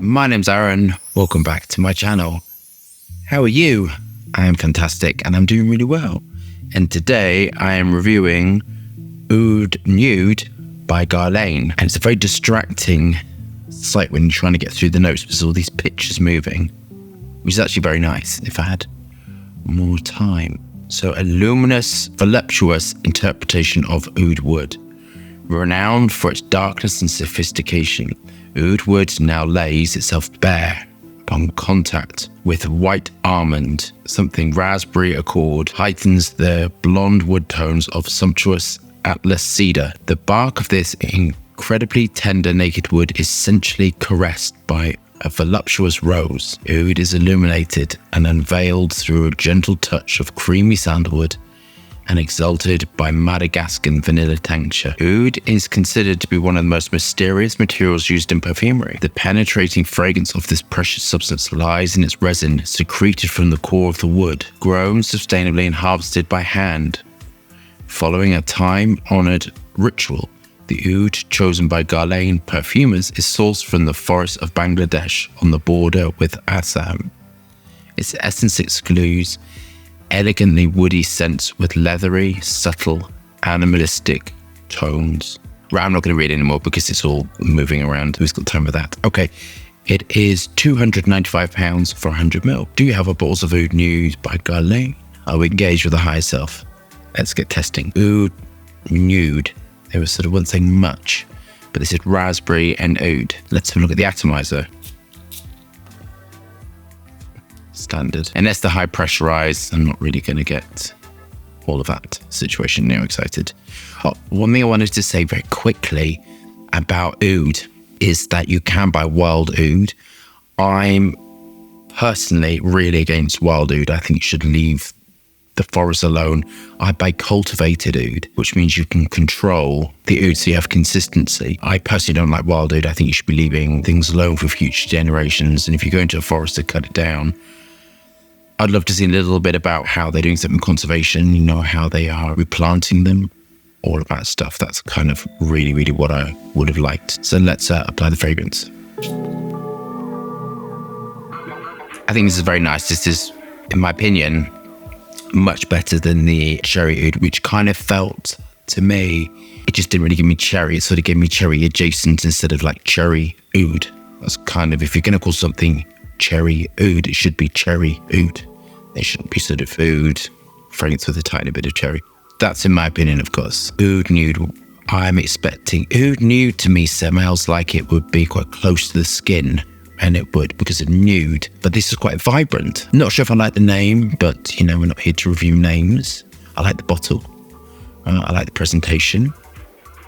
My name's Aaron. Welcome back to my channel. How are you? I am fantastic and I'm doing really well. And today I am reviewing Oud Nude by Guerlain. And it's a very distracting sight when you're trying to get through the notes because all these pictures moving, which is actually very nice if I had more time. So a luminous, voluptuous interpretation of oud wood. Renowned for its darkness and sophistication, oud wood now lays itself bare upon contact with white almond. Something raspberry accord heightens the blonde wood tones of sumptuous Atlas cedar. The bark of this incredibly tender naked wood is sensually caressed by a voluptuous rose. Oud is illuminated and unveiled through a gentle touch of creamy sandalwood and exalted by Madagascan vanilla tincture. Oud is considered to be one of the most mysterious materials used in perfumery. The penetrating fragrance of this precious substance lies in its resin, secreted from the core of the wood, grown sustainably and harvested by hand. Following a time-honored ritual, the oud chosen by Guerlain perfumers is sourced from the forests of Bangladesh on the border with Assam. Its essence exudes elegantly woody scents with leathery, subtle, animalistic tones. Right, I'm not going to read anymore because it's all moving around. Who's got time for that? Okay, it is £295 for 100ml. Do you have a bottles of Oud Nude by Guerlain? Are we engaged with the higher self? Let's get testing. Oud Nude. They were sort of one saying much, but they said raspberry and oud. Let's have a look at the atomizer. Standard. Unless they're high pressurized, I'm not really going to get all of that situation now excited. One thing I wanted to say very quickly about oud is that you can buy wild oud. I'm personally really against wild oud. I think you should leave the forest alone. I buy cultivated oud, which means you can control the oud so you have consistency. I personally don't like wild oud. I think you should be leaving things alone for future generations. And if you go into a forest to cut it down, I'd love to see a little bit about how they're doing something conservation, you know, how they are replanting them, all of that stuff. That's kind of really, really what I would have liked. So let's apply the fragrance. I think this is very nice. This is, in my opinion, much better than the cherry oud, which kind of felt to me, it just didn't really give me cherry. It sort of gave me cherry adjacent instead of like cherry oud. That's kind of, if you're going to call something cherry oud, it should be cherry oud. They shouldn't be sort of oud fragrance with a tiny bit of cherry. That's in my opinion, of course. Oud Nude, I'm expecting, Oud Nude to me smells like it would be quite close to the skin, and it would because of nude, but this is quite vibrant. Not sure if I like the name, but you know, we're not here to review names. I like the bottle. I like the presentation.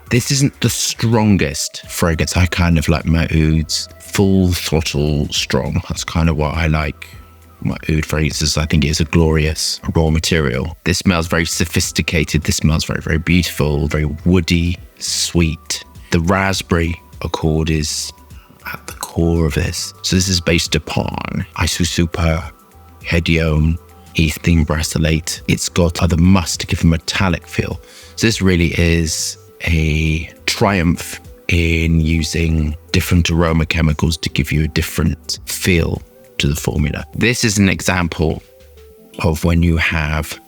This isn't the strongest fragrance. I kind of like my ouds full throttle strong. That's kind of what I like. My oud fragrances, I think it is a glorious raw material. This smells very sophisticated. This smells very, very beautiful, very woody, sweet. The raspberry accord is at the core of this. So this is based upon Isosuper, Hedione, Ethene Brassylate. It's got other musk to give a metallic feel. So this really is a triumph in using different aroma chemicals to give you a different feel to the formula. This is an example of when you have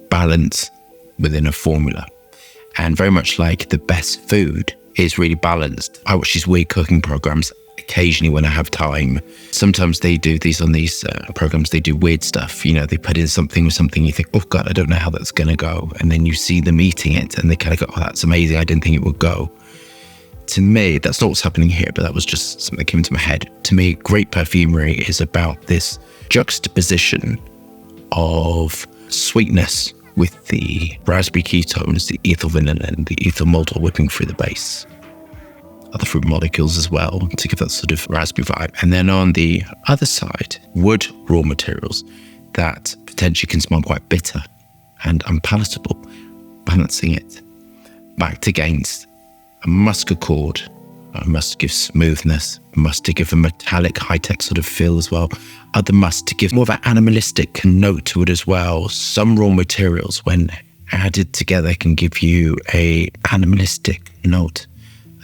balance within a formula. And very much like the best food is really balanced. I watch these weird cooking programs occasionally when I have time. Sometimes they do these on these programs, they do weird stuff. You know, they put in something with something, you think, oh God, I don't know how that's going to go. And then you see them eating it and they kind of go, oh, that's amazing. I didn't think it would go. To me, that's not what's happening here, but that was just something that came into my head. To me, great perfumery is about this juxtaposition of sweetness with the raspberry ketones, the ethyl vanilla, and the ethyl maltol whipping through the base. Other fruit molecules as well to give that sort of raspberry vibe. And then on the other side, wood raw materials that potentially can smell quite bitter and unpalatable, balancing it backed against a musk accord, a musk to give smoothness, musk to give a metallic high-tech sort of feel as well. Other musk to give more of an animalistic note to it as well. Some raw materials, when added together, can give you a animalistic note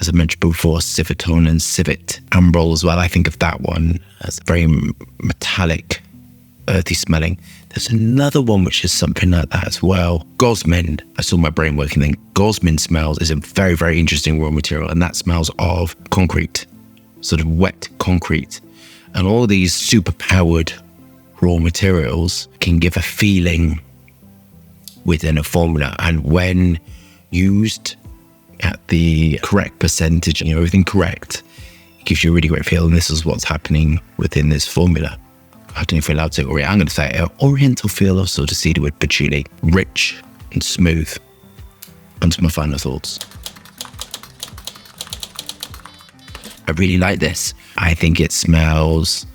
as I mentioned before, Civetone and Civet Ambrol as well. I think of that one as very metallic, earthy smelling. There's another one which is something like that as well. Gosmin. I saw my brain working then. Gosmin smells is a very, very interesting raw material, and that smells of concrete, sort of wet concrete. And all these super powered raw materials can give a feeling within a formula, and when used at the correct percentage and everything correct, it gives you a really great feel. And this is what's happening within this formula. I don't know if you're allowed to, I'm going to say it, oriental feel of sort of cedarwood patchouli, rich and smooth. Onto my final thoughts. I really like this. I think it smells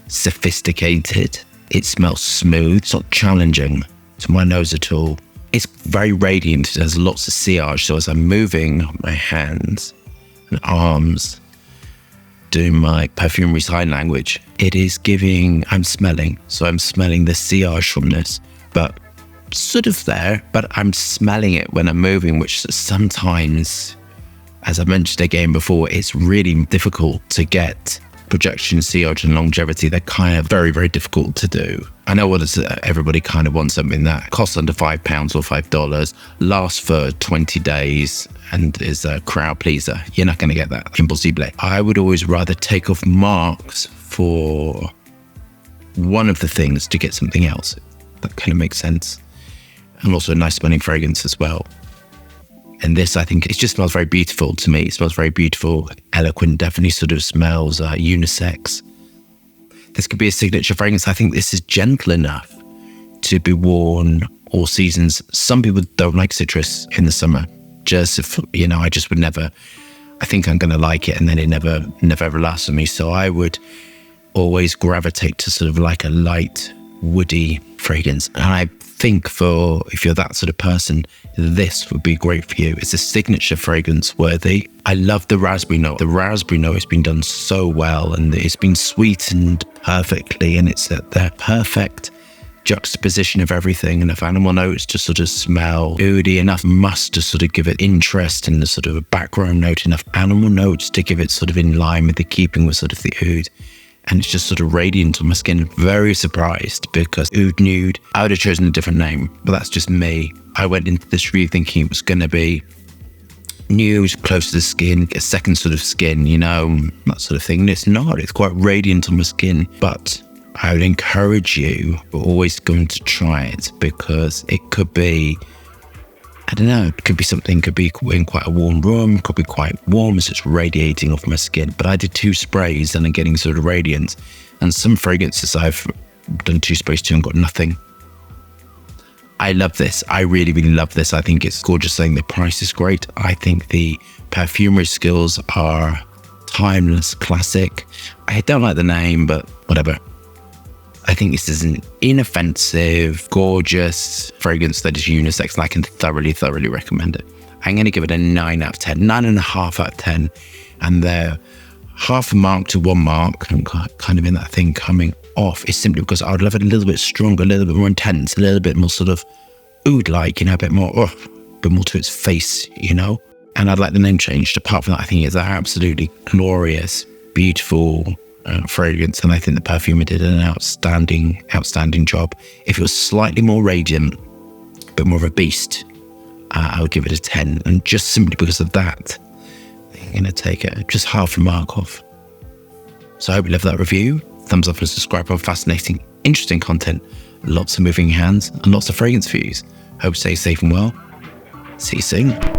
sophisticated. It smells smooth. It's not challenging to my nose at all. It's very radiant. There's lots of sillage. So as I'm moving my hands and arms, doing my perfumery sign language, it is giving, I'm smelling. So I'm smelling the sillage from this, but sort of there, but I'm smelling it when I'm moving, which sometimes, as I mentioned again before, it's really difficult to get projection, sillage and longevity. They're kind of very, very difficult to do. I know what it's, everybody kind of wants something that costs under £5 or $5, lasts for 20 days and is a crowd pleaser. You're not going to get that. Impossible. I would always rather take off marks for one of the things to get something else. That kind of makes sense. And also a nice smelling fragrance as well. And this, I think, it just smells very beautiful to me. It smells very beautiful, eloquent, definitely sort of smells unisex. This could be a signature fragrance. I think this is gentle enough to be worn all seasons. Some people don't like citrus in the summer. Just, if, you know, I just would never, I think I'm going to like it, and then it never ever lasts with me. So I would always gravitate to sort of like a light, woody fragrance. And I think for, if you're that sort of person, this would be great for you. It's a signature fragrance worthy. I love the raspberry note. The raspberry note has been done so well, and it's been sweetened perfectly, and it's at the perfect juxtaposition of everything. Enough animal notes to sort of smell oody, enough musk to sort of give it interest and the sort of a background note, enough animal notes to give it sort of in line with the keeping with sort of the oud. And it's just sort of radiant on my skin. Very surprised, because Oud Nude, I would have chosen a different name, but that's just me. I went into this review thinking it was going to be nude, close to the skin, a second sort of skin, you know, that sort of thing. And it's not. It's quite radiant on my skin. But I would encourage you, we're always going to try it, because it could be, I don't know, it could be something, could be in quite a warm room, could be quite warm as it's radiating off my skin. But I did 2 sprays and I'm getting sort of radiance. And some fragrances I've done 2 sprays to and got nothing. I love this. I really, really love this. I think it's gorgeous. I think the price is great. I think the perfumery skills are timeless, classic. I don't like the name, but whatever. I think this is an inoffensive, gorgeous fragrance that is unisex, and I can thoroughly, thoroughly recommend it. I'm going to give it a 9 out of 10, 9.5 out of 10. And they're half a mark to 1 mark. I'm kind of in that thing coming off is simply because I would love it a little bit stronger, a little bit more intense, a little bit more sort of oud-like, you know, a bit more to its face, you know. And I'd like the name changed. Apart from that, I think it's an absolutely glorious, beautiful fragrance, and I think the perfumer did an outstanding job. If it was slightly more radiant, but more of a beast, I would give it a 10. And just simply because of that, I'm going to take it just half a mark off. So I hope you love that review. Thumbs up and subscribe for fascinating, interesting content. Lots of moving hands and lots of fragrance views. Hope you stay safe and well. See you soon.